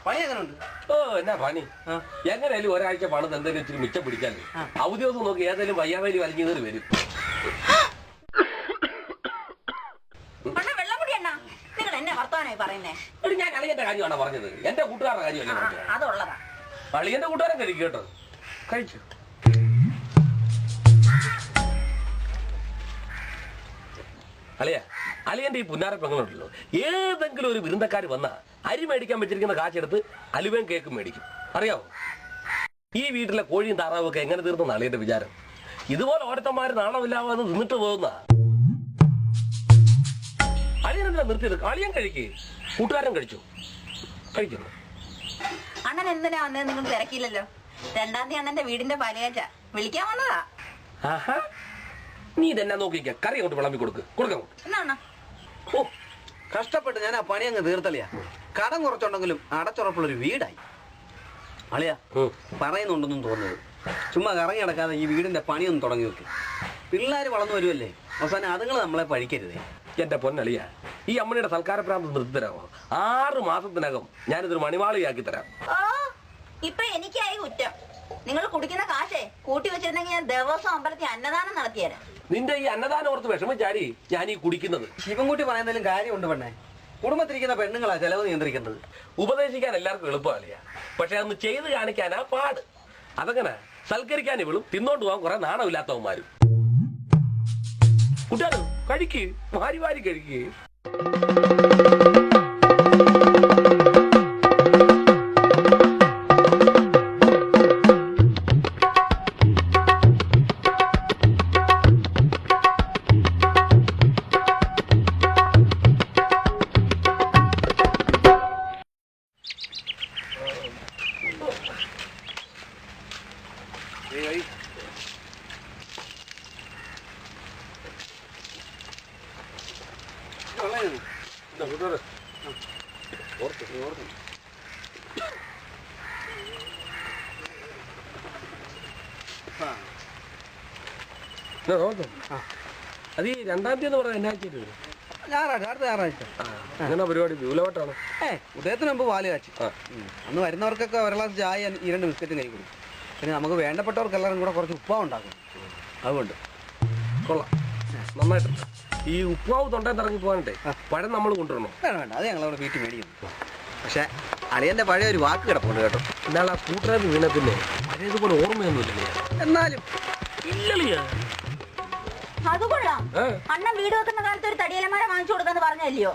പണി എങ്ങനെയുണ്ട്? ഓ എന്നാ പണി എങ്ങനെയാലും ഒരാഴ്ച പണം എന്തെങ്കിലും ഇച്ചിരി മിച്ചം പിടിക്കാല്ലേ. അവധി ദിവസം നോക്കി ഏതെങ്കിലും വയ്യാവേലി വലിഞ്ഞേറി വരും. ഞാൻ അളിയന്റെ കാര്യമാണോ പറഞ്ഞത്? എന്റെ കൂട്ടുകാരുടെ കാര്യമല്ലേ പറഞ്ഞത്? അളിയന്റെ കൂട്ടുകാരൻ കഴിക്കും കേട്ടോ. കഴിച്ചു. അളിയന്റെ ഈ പുന്നാര പെങ്ങളുണ്ടല്ലോ, ഏതെങ്കിലും ഒരു വിരുന്നക്കാർ വന്നാ അരി മേടിക്കാൻ വെച്ചിരിക്കുന്ന കാശെടുത്ത് അലുവയും കേക്കും മേടിക്കും. അറിയാവോ? ഈ വീട്ടിലെ കോഴിയും താറാവും ഒക്കെ എങ്ങനെ തീർന്നെന്ന് അളിയന്റെ വിചാരം. ഇതുപോലെ ഓരോരുത്തന്മാര് നാണമില്ലാതെ നിന്നിട്ട് പോകുന്ന അളിയനെന്താ നിർത്തിയത്? അളിയൻ കഴിക്കേ, കൂട്ടുകാരൻ കഴിച്ചു. കഴിക്കുന്നു. അണ്ണൻ എന്തിനാ വന്നത്? നിങ്ങൾ തിരക്കില്ലല്ലോ. 2-ാം തീയതി അണ്ണന്റെ വീടിന്റെ പാലുകാച്ച വിളിക്കാൻ വന്നതാ. നീ ഇതെന്നാ നോക്കിക്ക, കറി അങ്ങോട്ട് വിളമ്പി കൊടുക്കാം. എന്നാ ഓ, കഷ്ടപ്പെട്ട് ഞാൻ ആ പണി അങ്ങ് തീർത്തളിയാ. കടം കുറച്ചുണ്ടെങ്കിലും അടച്ചുറപ്പുള്ളൊരു വീടായി. അളിയാ പറയുന്നുണ്ടെന്നും തോന്നുന്നത്. ചുമ്മാ കറങ്ങി നടക്കാതെ ഈ വീടിന്റെ പണിയൊന്നും തുടങ്ങി വെക്ക്. പിള്ളേര് വളർന്നു വരുമല്ലേ, അവസാനം അതുങ്ങൾ നമ്മളെ പഴിക്കരുതേ. എന്റെ പൊന്നളിയ, ഈ അമ്മയുടെ സൽക്കാര പ്രാന്തം നിർത്തി തരാമോ? 6 മാസത്തിനകം ഞാനിതൊരു മണിവാളിയാക്കി തരാം. ഇപ്പൊ എനിക്കായി കുറ്റം. നിങ്ങൾ കുടിക്കുന്ന കാശേ കൂട്ടി വെച്ചിരുന്നെങ്കിൽ ഞാൻ ദിവസം അമ്പലത്തിൽ അന്നദാനം നടത്തിയരാം. നിന്റെ ഈ അന്നദാനം ഓർത്ത് വിഷമിച്ചാടി ഞാൻ ഈ കുടിക്കുന്നത്. ശിവൻകുട്ടി പറയുന്നതിലും കാര്യമുണ്ട് പെണ്ണേ. കുടുംബത്തിരിക്കുന്ന പെണ്ണുങ്ങളാ ചെലവ് നിയന്ത്രിക്കുന്നത്. ഉപദേശിക്കാൻ എല്ലാവർക്കും എളുപ്പമല്ല, പക്ഷെ അതൊന്ന് ചെയ്ത് കാണിക്കാനാ പാട്. അതങ്ങനെ സൽക്കരിക്കാൻ ഇവളും തിന്നോണ്ട് പോകാൻ കുറെ നാണമില്ലാത്തവന്മാരും. കുട്ടികളും കഴിക്ക്, വാരി വാരി കഴിക്ക്. അത് ഈ 2-ാം തീയതി എന്ന് പറഞ്ഞാൽ എന്നാഴ്ച വരും? അടുത്ത ഞായറാഴ്ച. അങ്ങനെ പരിപാടി വിപുലമായിട്ടാണ്. ഉദയത്തിന് മുമ്പ് പാല് കാച്ചി. അന്ന് വരുന്നവർക്കൊക്കെ ഒരു ഗ്ലാസ് ചായ 2 ബിസ്ക്കറ്റും കൈ കൊടുക്കും. പിന്നെ നമുക്ക് വേണ്ടപ്പെട്ടവർക്ക് എല്ലാവരും കൂടെ കുറച്ച് ഉപ്പാവ് ഉണ്ടാക്കും. അതുകൊണ്ട് കൊള്ളാം, നന്നായിട്ടുണ്ട്. ഈ ഉപ്പാവ് തൊണ്ടയിൽ ഇറങ്ങി പോകാനിട്ടെ പഴം നമ്മൾ കൊണ്ടുവരണോ? വേണ്ട, അത് ഞങ്ങളവിടെ വീട്ടിൽ മേടിക്കുന്നു. പക്ഷെ അളിയന്റെ പഴയ ഒരു വാക്ക് കിടപ്പുണ്ട് കേട്ടോ. എന്നാൽ ആ കൂട്ടുകാരൻ വീണ പിന്നെ പഴയതുപോലെ ഓർമ്മയൊന്നുമില്ലേ? എന്നാലും ഇല്ലല്ലേ? അത് കൊള്ളാം. അണ്ണൻ വീട് വെക്കുന്ന കാലത്ത് ഒരു തടിയലമാര വാങ്ങിച്ചു കൊടുക്കാന്ന് പറഞ്ഞല്ലയോ?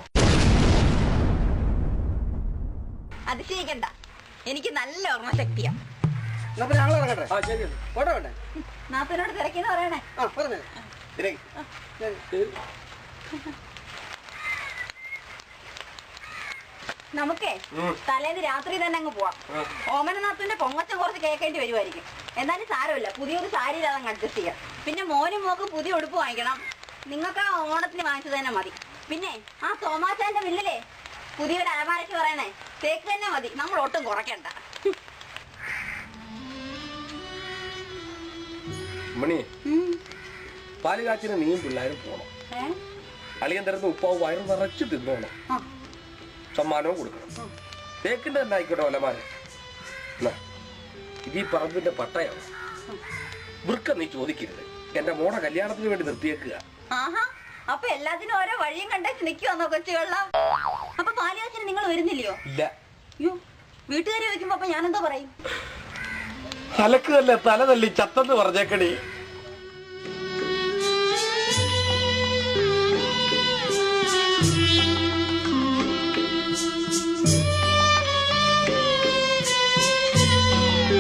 അതിശയിക്കണ്ട, എനിക്ക് നല്ല ഓർമ്മശക്തിയാ. നാത്തനോട് തിരക്കിന്ന് പറയണേ. നമുക്കേ തലേന്ന് രാത്രി തന്നെ അങ്ങ് പോവാം. ഓമനനാഥന്റെ പൊങ്ങച്ചം കുറച്ച് കേൾക്കേണ്ടി വരുമായിരിക്കും. എന്നാലും സാരമില്ല, പുതിയൊരു സാരി അതങ്ങ് അഡ്ജസ്റ്റ് ചെയ്യാം. പിന്നെ മോനും മോക്കും പുതിയ ഉടുപ്പ് വാങ്ങിക്കണം. നിങ്ങൾക്ക് ഓണത്തിന് വാങ്ങിച്ചു തന്നെ മതി. പിന്നെ ആ തോമാച്ചാന്റെ മില്ലിലെ പുതിയൊരു അലമാരയ്ക്ക് പറയണേ തേക്ക് തന്നെ മതി, നമ്മൾ ഒട്ടും കുറയ്ക്കണ്ട. മണി, പാല് കാച്ചിന് നീയും പിള്ളേരും പോണം. അളിയൻ തരുന്ന ഉപ്പാവ് വയറും നിറച്ച് തിന്നോണം. സമ്മാനവും കൊടുക്കണം. തേക്കിന്റെ തന്നെ ആയിക്കോട്ടെ അലമാര. ഇത് ഈ പറമ്പിന്റെ പട്ടയാണ്. വൃക്ക നീ ചോദിക്കരുത്. എന്റെ മോടെ കല്യാണത്തിന് വേണ്ടി നിർത്തിയേക്കുക. അപ്പൊ എല്ലാത്തിനും ഓരോ വഴിയും കണ്ടേച്ച് നിൽക്കുവന്നോ കൊച്ചുവെള്ള? അപ്പൊ പാലുകാച്ചിന് നിങ്ങൾ വരുന്നില്ലയോ? ഇല്ല. വീട്ടുകാരെ വെക്കുമ്പോ അപ്പൊ ഞാനെന്തോ പറയും? തലക്ക് തന്നെ തല തല്ലി ചത്തെന്ന് പറഞ്ഞേക്കണേ.